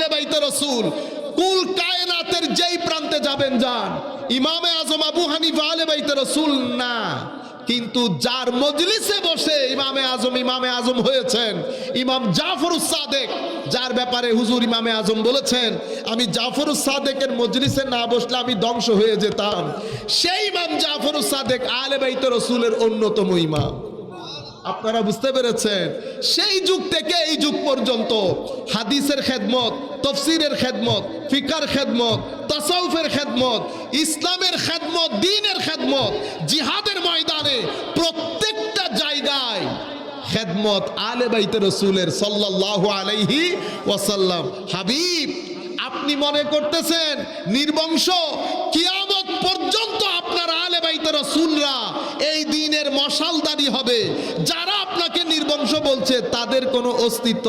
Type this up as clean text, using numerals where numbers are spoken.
আহলে বাইতে রাসূল কুল কায়নাতের যেই প্রান্তে যাবেন যান, ইমামে আজম আবু হানিফা আহলে বাইতে রাসূল না, কিন্তু যার মজলিসে বসে ইমামে আজম হয়েছেন ইমাম জাফরুস সাদেক, যার ব্যাপারে হুজুর ইমামে আজম বলেছেন আমি জাফরুস সাদেকের মজলিসে না বসলে আমি ধ্বংস হয়ে যেতাম, সেই ইমাম জাফরুস সাদেক আহলে বাইতে রাসূলের অন্যতম ইমাম। আপনারা বুঝতে পেরেছেন? সেই যুগ থেকে এই যুগ পর্যন্ত হাদিসের খেদমত, তফসিরের খেদমত, ফিকার খেদমত, তাসাউফের খেদমত, ইসলামের খেদমত, দ্বীনের খেদমত, জিহাদের ময়দানে প্রত্যেকটা জায়গায় খেদমত আহলে বাইতে রাসূলের সাল্লাল্লাহু আলাইহি ওয়াসাল্লাম। হাবিব, আপনি মনে করতেছেন নির্বংশ কিয়ামত পর্যন্ত আপনার আহলে বাইতে রাসূলরা এই দ্বীনের মশালদারি হবে? যারা আপনাকে নির্বংশ বলছে তাদের কোনো অস্তিত্ব